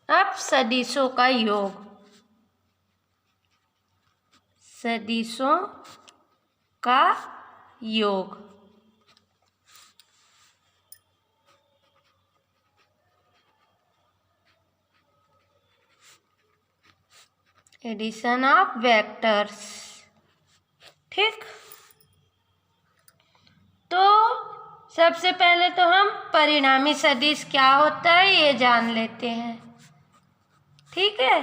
अब सदिशों का योग, सदिशों का योग। Addition of vectors. ठीक, तो सबसे पहले तो हम परिणामी सदिश क्या होता है ये जान लेते हैं। ठीक है,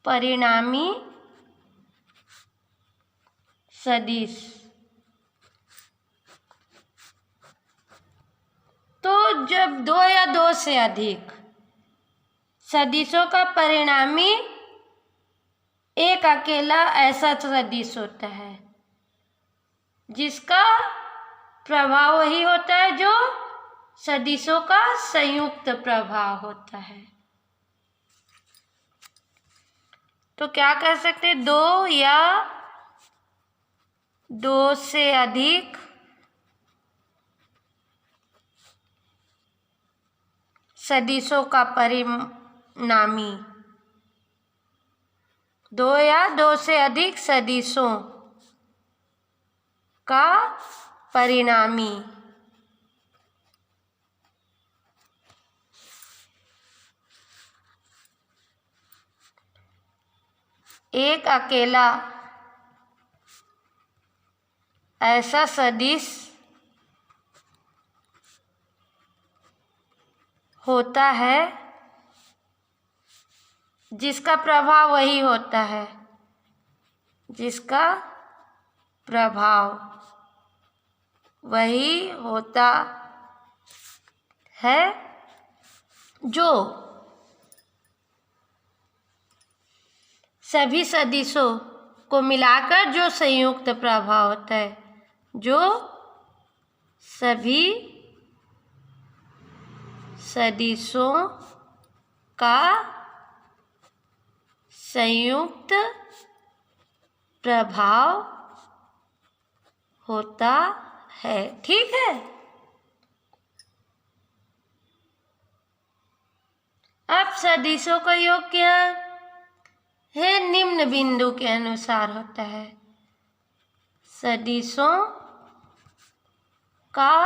परिणामी सदिश तो जब दो या दो से अधिक सदिशों का परिणामी एक अकेला ऐसा सदिश होता है जिसका प्रभाव वही होता है जो सदिशों का संयुक्त प्रभाव होता है। तो क्या कह सकते हैं, दो या दो से अधिक सदिशों का परिणामी, दो या दो से अधिक सदिशों का परिणामी एक अकेला ऐसा सदिश होता है जिसका प्रभाव वही होता है, जिसका प्रभाव वही होता है जो सभी सदिशों को मिलाकर जो संयुक्त प्रभाव होता है, जो सभी सदिशों का संयुक्त प्रभाव होता है। ठीक है, अब सदिशों का योग क्या है, निम्न बिंदु के अनुसार होता है। सदिशों का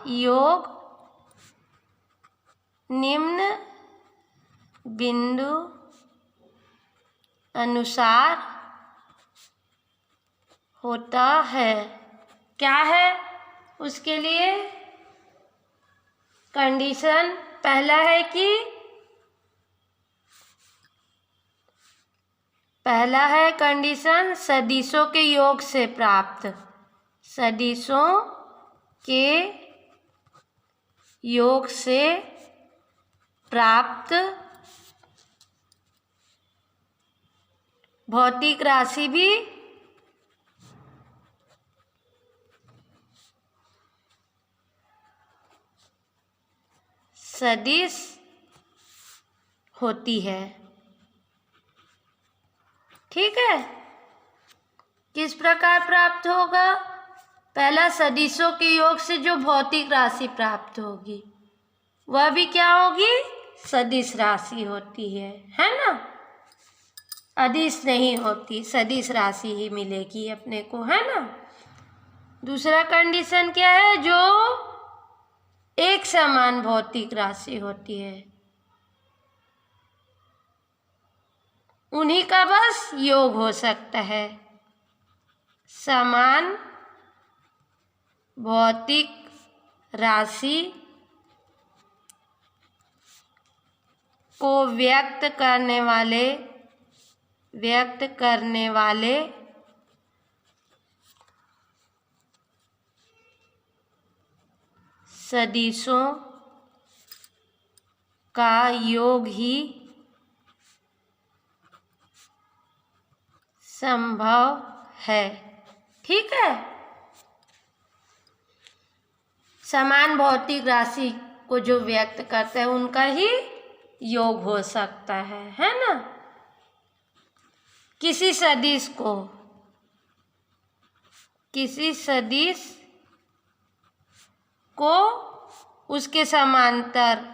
योग निम्न बिंदु अनुसार होता है। क्या है उसके लिए कंडीशन, पहला है कि पहला है कंडीशन सदिशों के योग से प्राप्त, सदिशों के योग से प्राप्त भौतिक राशि भी सदिश होती है। ठीक है, किस प्रकार प्राप्त होगा, पहला सदिशों के योग से जो भौतिक राशि प्राप्त होगी वह भी क्या होगी, सदिश राशि होती है ना, अदिश नहीं होती, सदिश राशि ही मिलेगी अपने को, है ना। दूसरा कंडीशन क्या है, जो एक समान भौतिक राशि होती है उन्हीं का बस योग हो सकता है। समान भौतिक राशि को व्यक्त करने वाले सदिशों का योग ही संभव है। ठीक है, समान भौतिक राशि को जो व्यक्त करते हैं उनका ही योग हो सकता है ना। किसी सदिश को उसके समांतर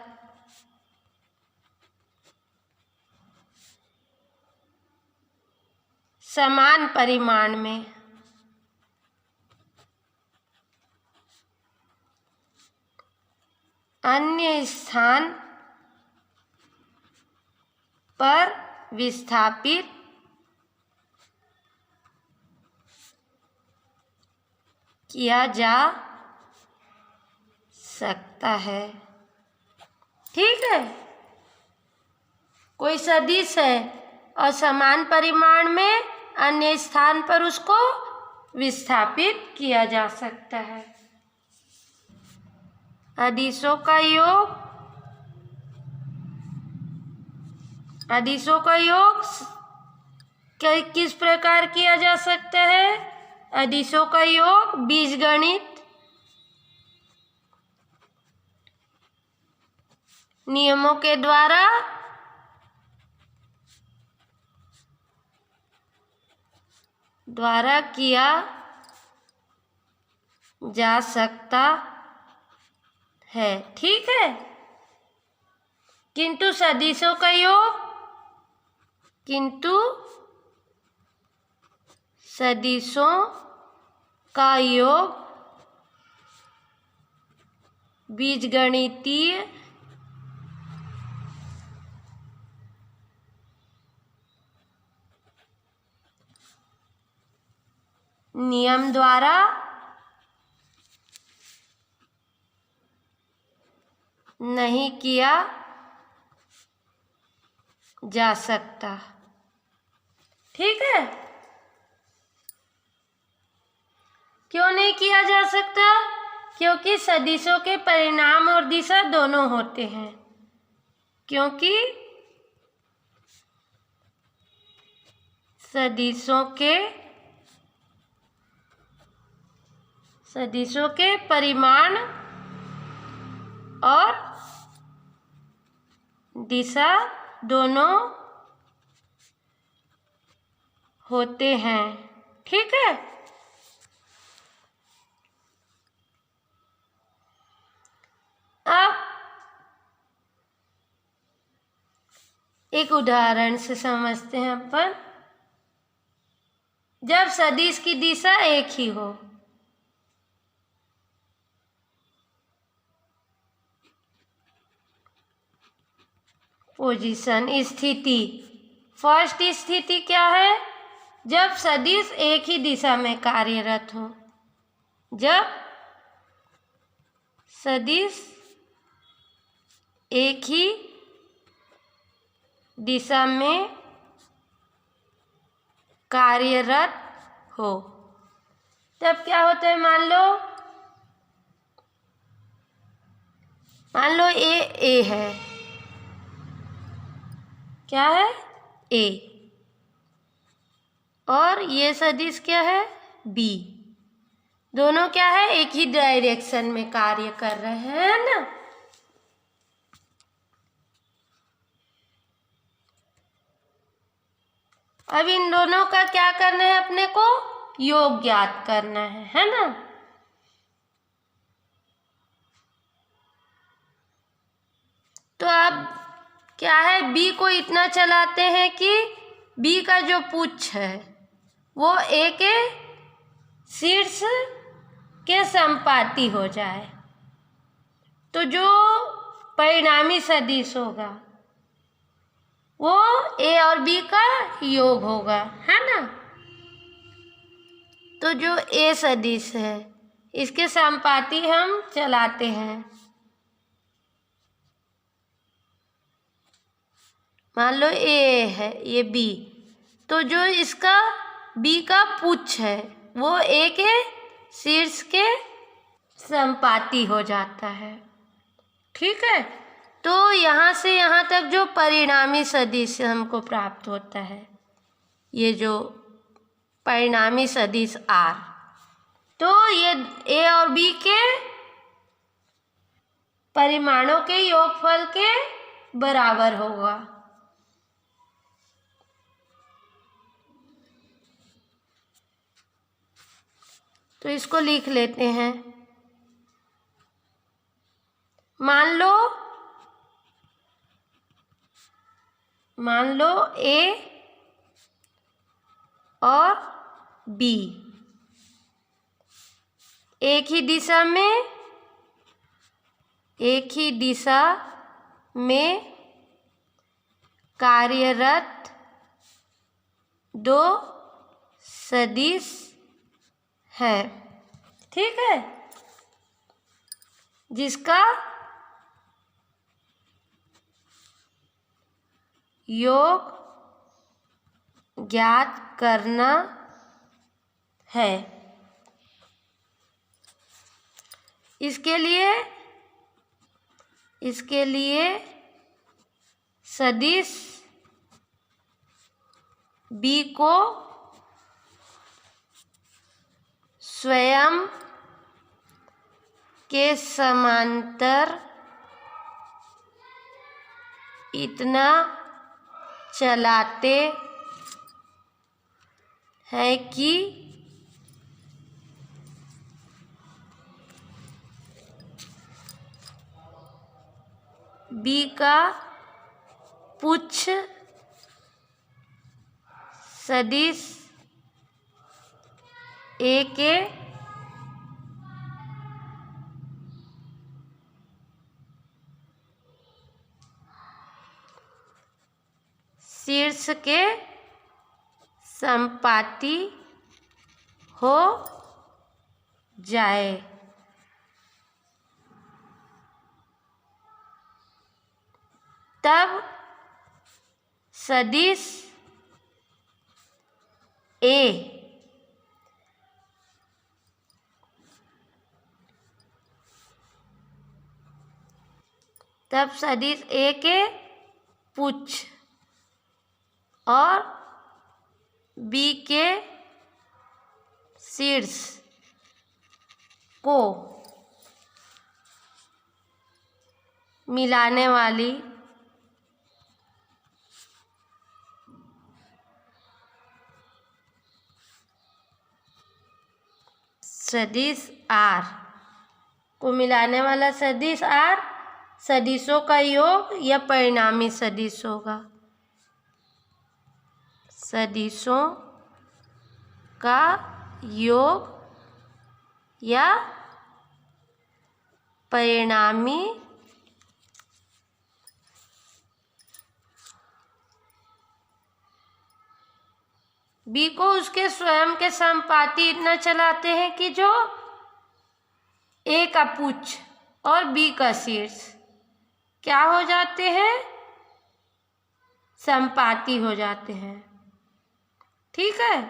समान परिमाण में अन्य स्थान पर विस्थापित किया जा सकता है। ठीक है, कोई सदिश है और समान परिमाण में अन्य स्थान पर उसको विस्थापित किया जा सकता है। अदिशों का योग किस प्रकार किया जा सकता है? अदिशों का योग बीजगणित नियमों के द्वारा किया जा सकता है। ठीक है, किंतु सदिशों का योग बीजगणितीय नियम द्वारा नहीं किया जा सकता। ठीक है, क्यों नहीं किया जा सकता? क्योंकि सदिशों के परिणाम और दिशा दोनों होते हैं। क्योंकि सदिशों के परिमाण और दिशा दोनों होते हैं। ठीक है, अब एक उदाहरण से समझते हैं अपन। जब सदिश की दिशा एक ही हो, पोजीशन स्थिति, फर्स्ट स्थिति क्या है? जब सदिश एक ही दिशा में कार्यरत हो। जब सदिश एक ही दिशा में कार्यरत हो, तब क्या होता है? मान लो ए है। क्या है? ए। और ये सदिश क्या है? बी। दोनों क्या है? एक ही डायरेक्शन में कार्य कर रहे हैं ना। अब इन दोनों का क्या करना है? अपने को योग ज्ञात करना है ना। तो अब क्या है? बी को इतना चलाते हैं कि बी का जो पुच्छ है वो ए के शीर्ष के संपाती हो जाए, तो जो परिणामी सदिश होगा वो ए और बी का योग होगा, है ना। तो जो ए सदिश है इसके संपाती हम चलाते हैं। मान लो ए है, ये बी, तो जो इसका बी का पुच्छ है वो ए के शीर्ष के संपाती हो जाता है। ठीक है, तो यहाँ से यहाँ तक जो परिणामी सदिश हमको प्राप्त होता है, ये जो परिणामी सदिश आर, तो ये ए और बी के परिमाणों के योगफल के बराबर होगा। तो इसको लिख लेते हैं। मान लो ए और बी एक ही दिशा में कार्यरत दो सदिश हैं। ठीक है, जिसका योग ज्ञात करना है। इसके लिए सदिश B को स्वयं के समांतर इतना चलाते हैं कि B का पुच्छ सदिश A के शीर्ष के संपाती हो जाए। तब सदिश A के पुच्छ और B के शीर्ष को मिलाने वाली सदिश R को मिलाने वाला सदिश R सदिशों का योग या परिणामी सदिश होगा। सदिशों का योग या परिणामी B को उसके स्वयं के संपाती इतना चलाते हैं कि जो A का पुच्छ और B का शीर्ष क्या हो जाते हैं, संपाती हो जाते हैं। ठीक है,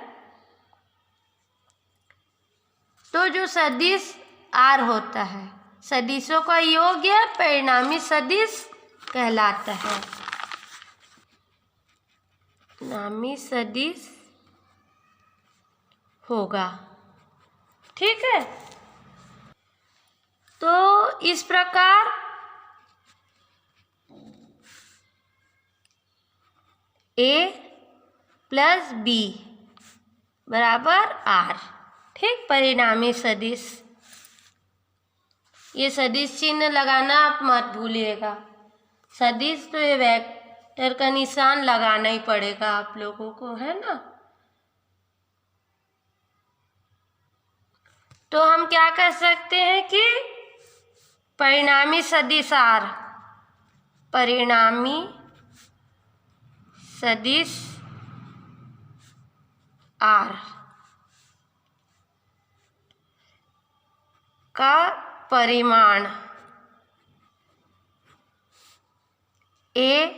तो जो सदिश R होता है सदिशों का योग या परिणामी सदिश कहलाता है। परिणामी सदिश होगा। ठीक है, तो इस प्रकार A प्लस B बराबर R। ठीक, परिणामी सदिश, ये सदिश चिन्ह लगाना आप मत भूलिएगा। सदिश तो ये वेक्टर का निशान लगाना ही पड़ेगा आप लोगों को, है ना। तो हम क्या कह सकते हैं कि परिणामी सदिश R, परिणामी सदिश R का परिमाण A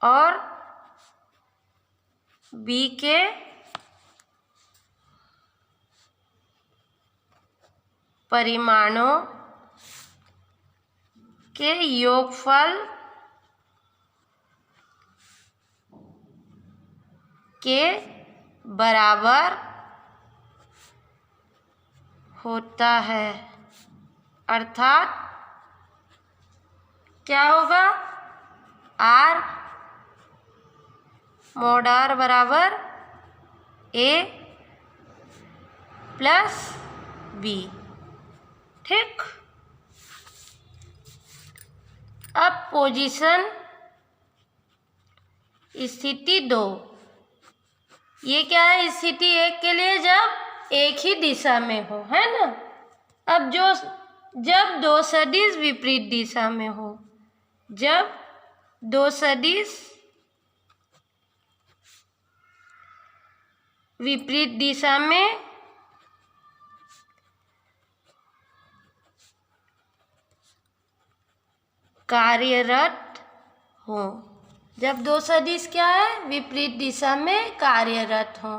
और B के परिमाणों के योगफल के बराबर होता है। अर्थात क्या होगा, R mod R बराबर A प्लस B। ठीक, अब पोजीशन स्थिति 2, ये क्या है स्थिति एक के लिए, जब एक ही दिशा में हो, है ना। अब जब दो सदिश विपरीत दिशा में हो, जब दो सदिश विपरीत दिशा में कार्यरत हो, जब दो सदिश क्या है विपरीत दिशा में कार्यरत हो,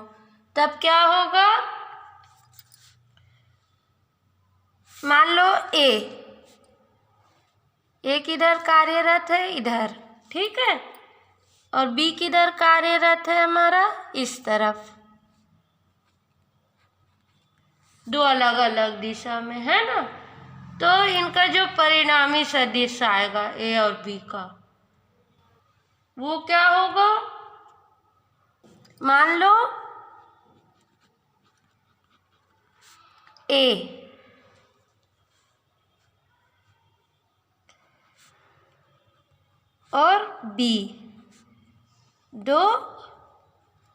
तब क्या होगा। मान लो ए किधर कार्यरत है, इधर, ठीक है, और बी किधर कार्यरत है हमारा, इस तरफ, दो अलग अलग दिशा में, है ना। तो इनका जो परिणामी सदिश आएगा ए और बी का, वो क्या होगा। मान लो ए और बी दो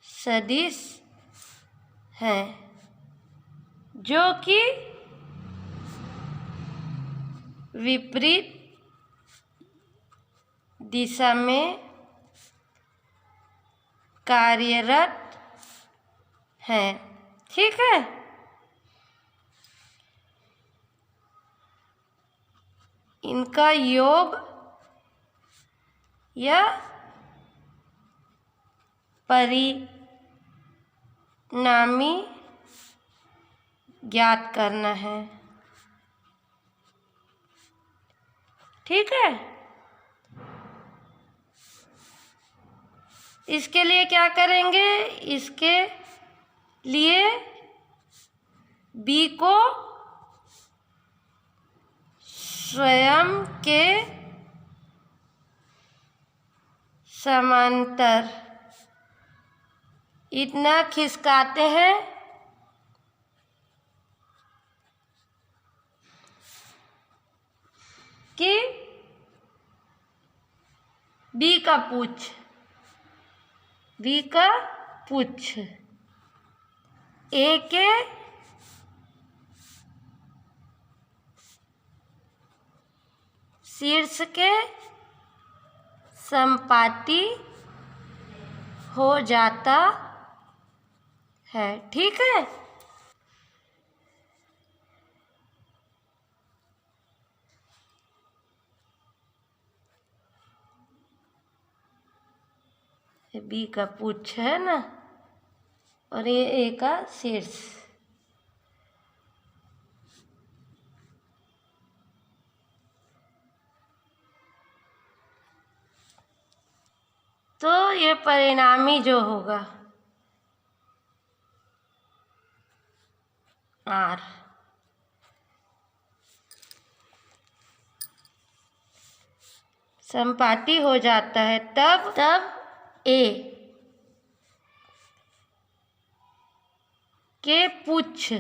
सदिश हैं जो कि विपरीत दिशा में कार्यरत हैं, ठीक है। इनका योग या परिणामी ज्ञात करना है, ठीक है। इसके लिए क्या करेंगे, इसके लिए बी को स्वयं के समांतर इतना खिसकाते हैं कि बी का पुच्छ ए के शीर्ष के संपाती हो जाता है, ठीक है। बी का पुच्छ है ना, और ये ए का शीर्ष। तो ये परिणामी जो होगा आर, संपाती हो जाता है, तब ए के पुच्छ,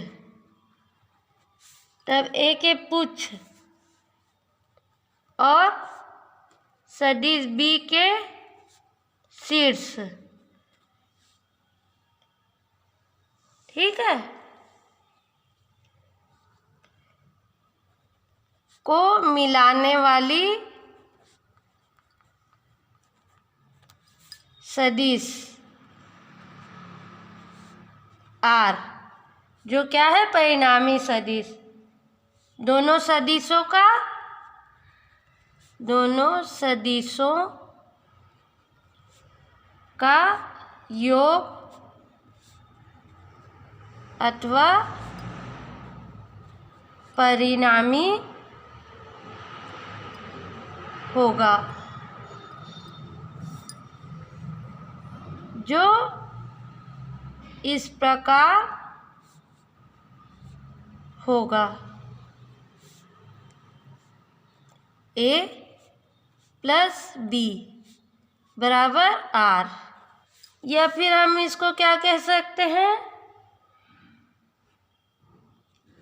और सदिश बी के शीर्ष, ठीक है, को मिलाने वाली सदिश आर, जो क्या है परिणामी सदिश, दोनों सदिशों का योग अथवा परिणामी होगा, जो इस प्रकार होगा, ए प्लस बी बराबर आर, या फिर हम इसको क्या कह सकते हैं,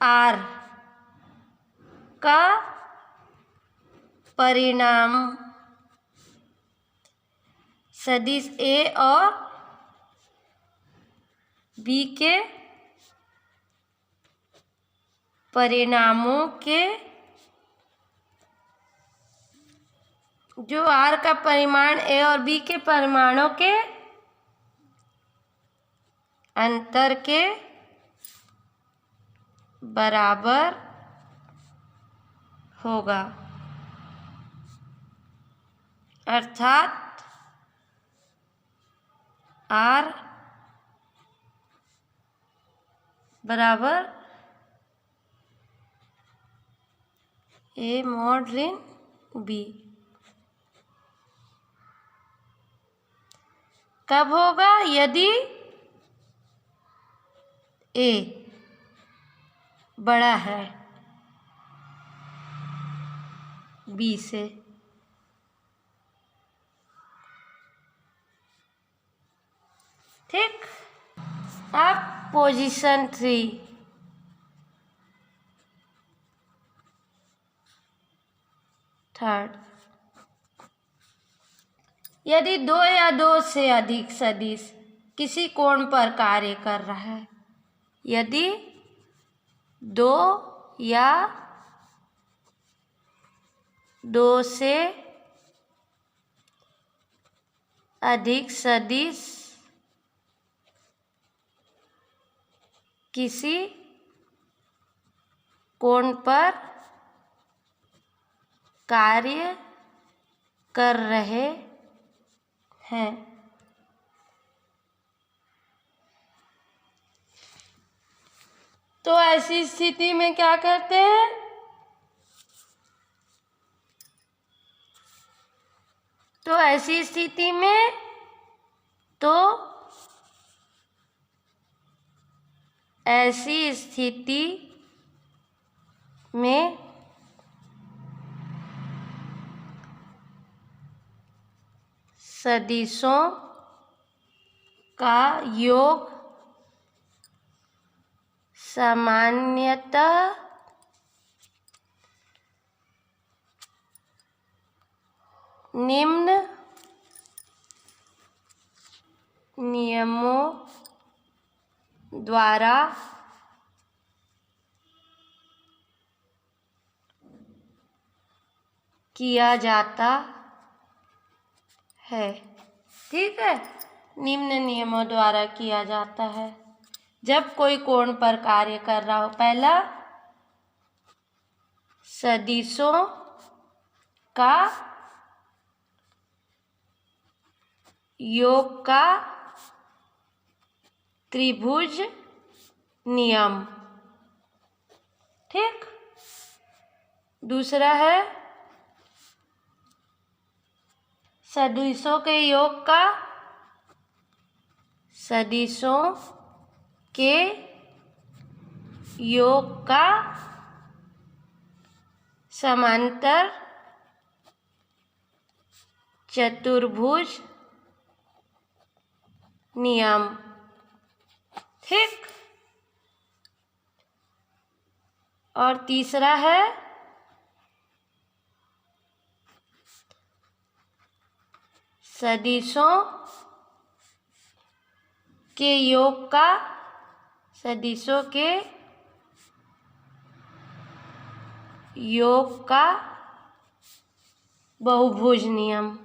आर का परिणाम सदिश ए और बी के परिणामों के जो आर का परिमाण ए और बी के परिमाणों के अंतर के बराबर होगा, अर्थात आर बराबर ए मॉड ऋण बी। कब होगा? यदि ए बड़ा है बी से। ठीक। अब पोजीशन 3, थर्ड, यदि दो या दो से अधिक सदिश किसी कोण पर कार्य कर रहा है, यदि दो या दो से अधिक सदिश किसी कोण पर कार्य कर रहे हैं, तो ऐसी स्थिति में क्या करते हैं? तो ऐसी स्थिति में सदिशों का योग सामान्यतः निम्न नियमों द्वारा किया जाता है। ठीक है, निम्न नियमों द्वारा किया जाता है। जब कोई कोण पर कार्य कर रहा हो, पहला सदिशों का योग का त्रिभुज नियम। ठीक। दूसरा है सदिशों के योग का समांतर चतुर्भुज नियम। ठीक। और तीसरा है सदिशों के योग का बहुभुज नियम।